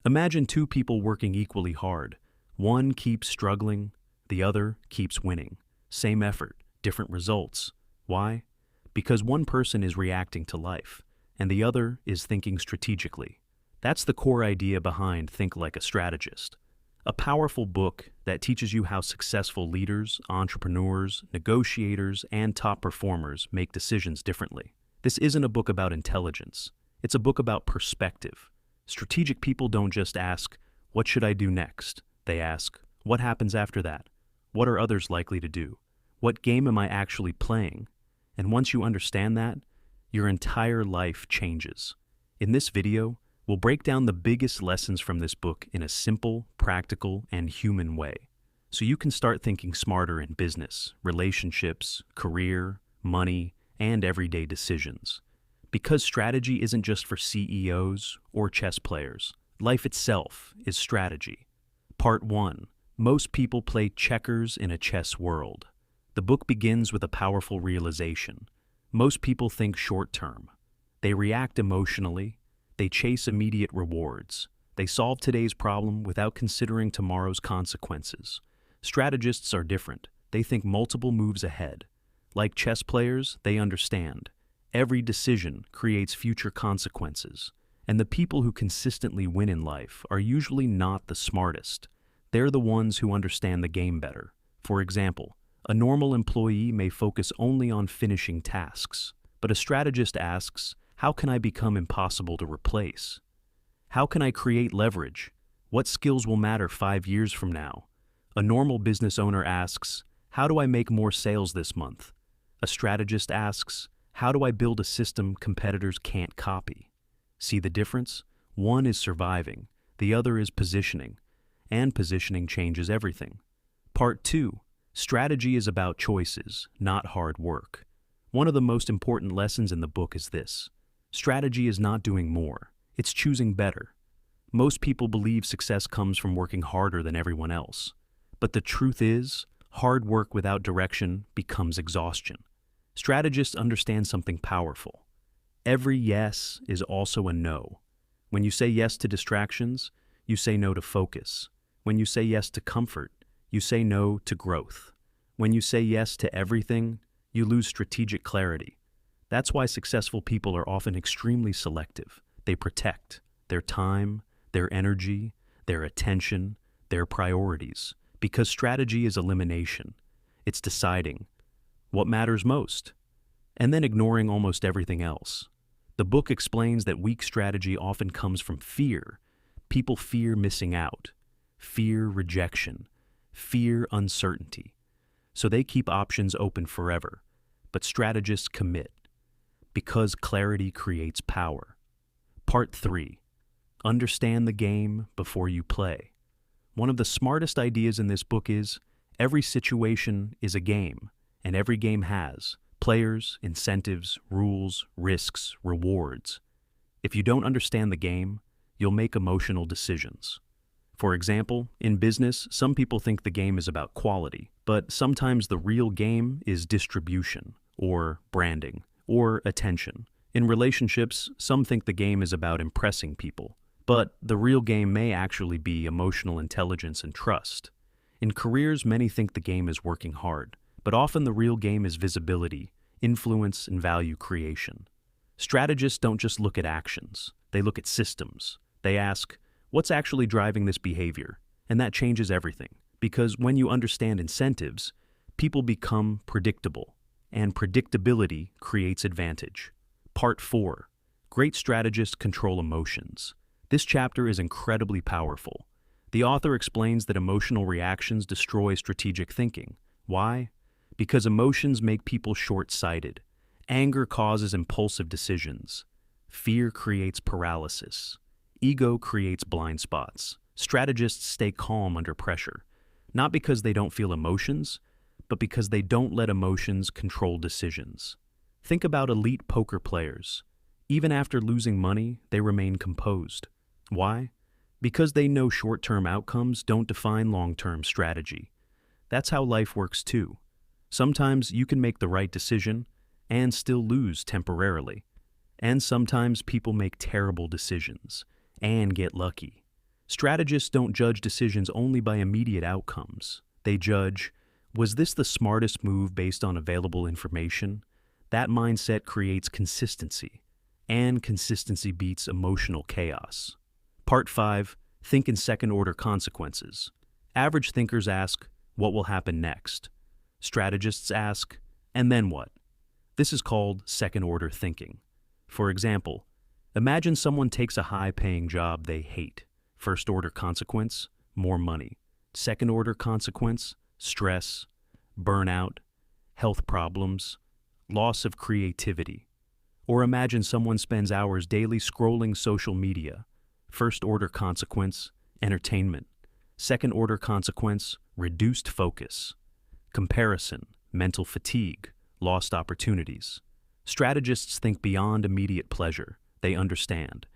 Imagine two people working equally hard. One keeps struggling, the other keeps winning. Same effort, different results. Why? Because one person is reacting to life, and the other is thinking strategically. That's the core idea behind Think Like a Strategist. A powerful book that teaches you how successful leaders, entrepreneurs, negotiators, and top performers make decisions differently. This isn't a book about intelligence. It's a book about perspective. Strategic people don't just ask, "What should I do next?" They ask, "What happens after that? What are others likely to do? What game am I actually playing?" And once you understand that, your entire life changes. In this video, we'll break down the biggest lessons from this book in a simple, practical, and human way, so you can start thinking smarter in business, relationships, career, money, and everyday decisions. Because strategy isn't just for CEOs or chess players. Life itself is strategy. Part 1. Most people play checkers in a chess world. The book begins with a powerful realization. Most people think short-term. They react emotionally. They chase immediate rewards. They solve today's problem without considering tomorrow's consequences. Strategists are different. They think multiple moves ahead. Like chess players, they understand. Every decision creates future consequences, and the people who consistently win in life are usually not the smartest. They're the ones who understand the game better. For example, a normal employee may focus only on finishing tasks, but a strategist asks, "How can I become impossible to replace? How can I create leverage? What skills will matter 5 years from now?" A normal business owner asks, "How do I make more sales this month?" A strategist asks, "How do I build a system competitors can't copy?" See the difference? One is surviving, the other is positioning, and positioning changes everything. Part 2. Strategy is about choices, not hard work. One of the most important lessons in the book is this. Strategy is not doing more, it's choosing better. Most people believe success comes from working harder than everyone else. But the truth is, hard work without direction becomes exhaustion. Strategists understand something powerful. Every yes is also a no. When you say yes to distractions, you say no to focus. When you say yes to comfort, you say no to growth. When you say yes to everything, you lose strategic clarity. That's why successful people are often extremely selective. They protect their time, their energy, their attention, their priorities, because strategy is elimination. It's deciding what matters most, and then ignoring almost everything else. The book explains that weak strategy often comes from fear. People fear missing out, fear rejection, fear uncertainty. So they keep options open forever. But strategists commit, because clarity creates power. Part 3. Understand the game before you play. One of the smartest ideas in this book is, every situation is a game, and every game has players, incentives, rules, risks, rewards. If you don't understand the game, you'll make emotional decisions. For example, in business, some people think the game is about quality, but sometimes the real game is distribution, or branding, or attention. In relationships, some think the game is about impressing people, but the real game may actually be emotional intelligence and trust. In careers, many think the game is working hard, but often the real game is visibility, influence, and value creation. Strategists don't just look at actions, they look at systems. They ask, what's actually driving this behavior? And that changes everything, because when you understand incentives, people become predictable, and predictability creates advantage. Part 4. Great strategists control emotions. This chapter is incredibly powerful. The author explains that emotional reactions destroy strategic thinking. Why? Because emotions make people short-sighted. Anger causes impulsive decisions. Fear creates paralysis. Ego creates blind spots. Strategists stay calm under pressure, not because they don't feel emotions, but because they don't let emotions control decisions. Think about elite poker players. Even after losing money, they remain composed. Why? Because they know short-term outcomes don't define long-term strategy. That's how life works too. Sometimes you can make the right decision and still lose temporarily. And sometimes people make terrible decisions and get lucky. Strategists don't judge decisions only by immediate outcomes. They judge, was this the smartest move based on available information? That mindset creates consistency, and consistency beats emotional chaos. Part 5. Think in second-order consequences. Average thinkers ask, what will happen next? Strategists ask, and then what? This is called second-order thinking. For example, imagine someone takes a high-paying job they hate. First-order consequence, more money. Second-order consequence, stress, burnout, health problems, loss of creativity. Or imagine someone spends hours daily scrolling social media. First-order consequence, entertainment. Second-order consequence, reduced focus. Comparison, mental fatigue, lost opportunities. Strategists think beyond immediate pleasure. They understand.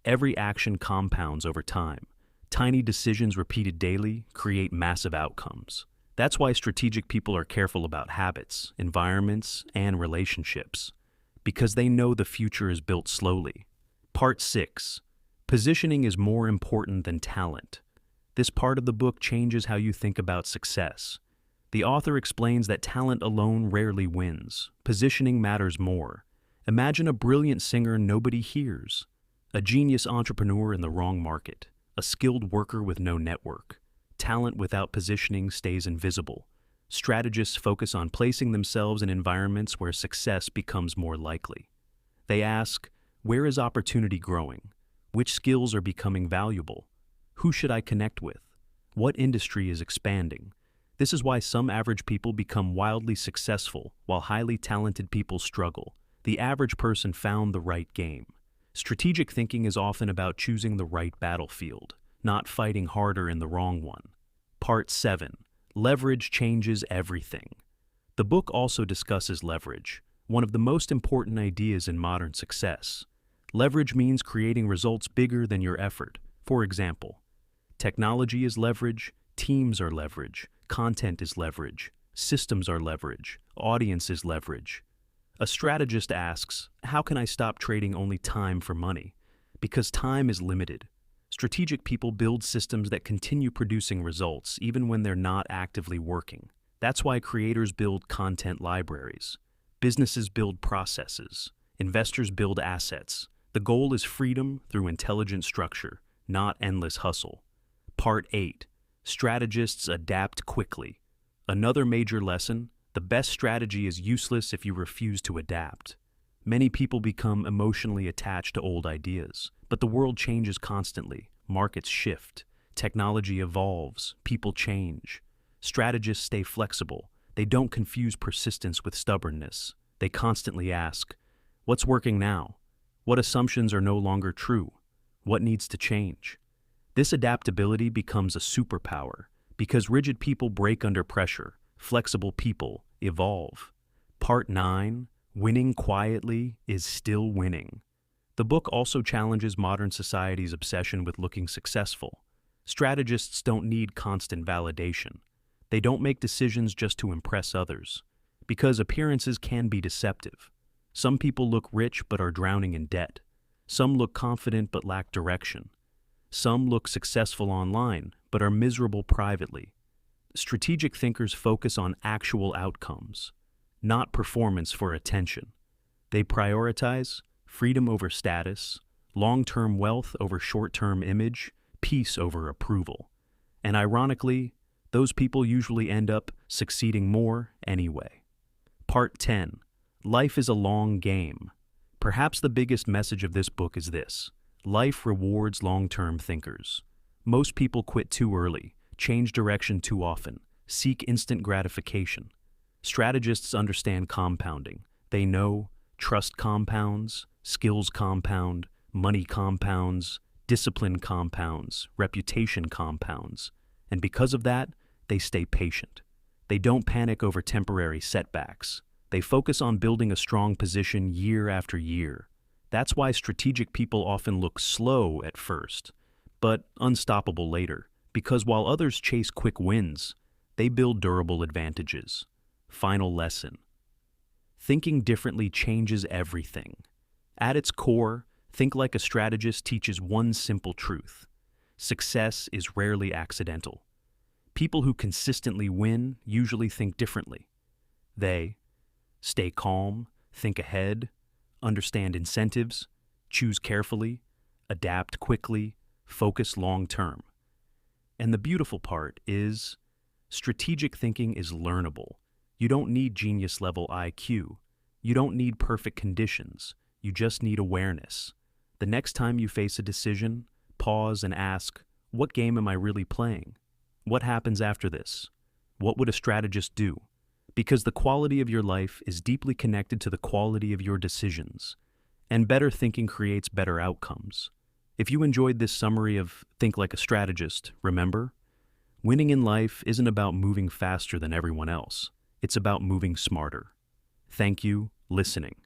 Every action compounds over time. Tiny decisions repeated daily create massive outcomes. That's why strategic people are careful about habits, environments, and relationships, because they know the future is built slowly. Part 6. Positioning is more important than talent. This part of the book changes how you think about success. The author explains that talent alone rarely wins. Positioning matters more. Imagine a brilliant singer nobody hears, a genius entrepreneur in the wrong market, a skilled worker with no network. Talent without positioning stays invisible. Strategists focus on placing themselves in environments where success becomes more likely. They ask, where is opportunity growing? Which skills are becoming valuable? Who should I connect with? What industry is expanding? This is why some average people become wildly successful while highly talented people struggle. The average person found the right game. Strategic thinking is often about choosing the right battlefield, not fighting harder in the wrong one. Part 7. Leverage changes everything. The book also discusses leverage, one of the most important ideas in modern success. Leverage means creating results bigger than your effort. For example, technology is leverage, teams are leverage, content is leverage, systems are leverage, audience is leverage. A strategist asks, how can I stop trading only time for money? Because time is limited. Strategic people build systems that continue producing results even when they're not actively working. That's why creators build content libraries. Businesses build processes. Investors build assets. The goal is freedom through intelligent structure, not endless hustle. Part 8. Strategists adapt quickly. Another major lesson, the best strategy is useless if you refuse to adapt. Many people become emotionally attached to old ideas, but the world changes constantly. Markets shift, technology evolves, people change. Strategists stay flexible. They don't confuse persistence with stubbornness. They constantly ask, what's working now? What assumptions are no longer true? What needs to change? This adaptability becomes a superpower because rigid people break under pressure. Flexible people evolve. Part 9. Winning quietly is still winning. The book also challenges modern society's obsession with looking successful. Strategists don't need constant validation. They don't make decisions just to impress others, because appearances can be deceptive. Some people look rich but are drowning in debt. Some look confident but lack direction. Some look successful online but are miserable privately. Strategic thinkers focus on actual outcomes, not performance for attention. They prioritize freedom over status, long-term wealth over short-term image, peace over approval. And ironically, those people usually end up succeeding more anyway. Part 10. Life is a long game. Perhaps the biggest message of this book is this: life rewards long-term thinkers. Most people quit too early, change direction too often, seek instant gratification. Strategists understand compounding. They know trust compounds, skills compound, money compounds, discipline compounds, reputation compounds. And because of that, they stay patient. They don't panic over temporary setbacks. They focus on building a strong position year after year. That's why strategic people often look slow at first, but unstoppable later, because while others chase quick wins, they build durable advantages. Final lesson: thinking differently changes everything. At its core, Think Like a Strategist teaches one simple truth: Success is rarely accidental. People who consistently win usually think differently. They stay calm, think ahead, understand incentives, choose carefully, adapt quickly, focus long term. And the beautiful part is, strategic thinking is learnable. You don't need genius level IQ. You don't need perfect conditions. You just need awareness. The next time you face a decision, pause and ask, what game am I really playing? What happens after this? What would a strategist do? Because the quality of your life is deeply connected to the quality of your decisions, and better thinking creates better outcomes. If you enjoyed this summary of Think Like a Strategist, remember, winning in life isn't about moving faster than everyone else. It's about moving smarter. Thank you, listening.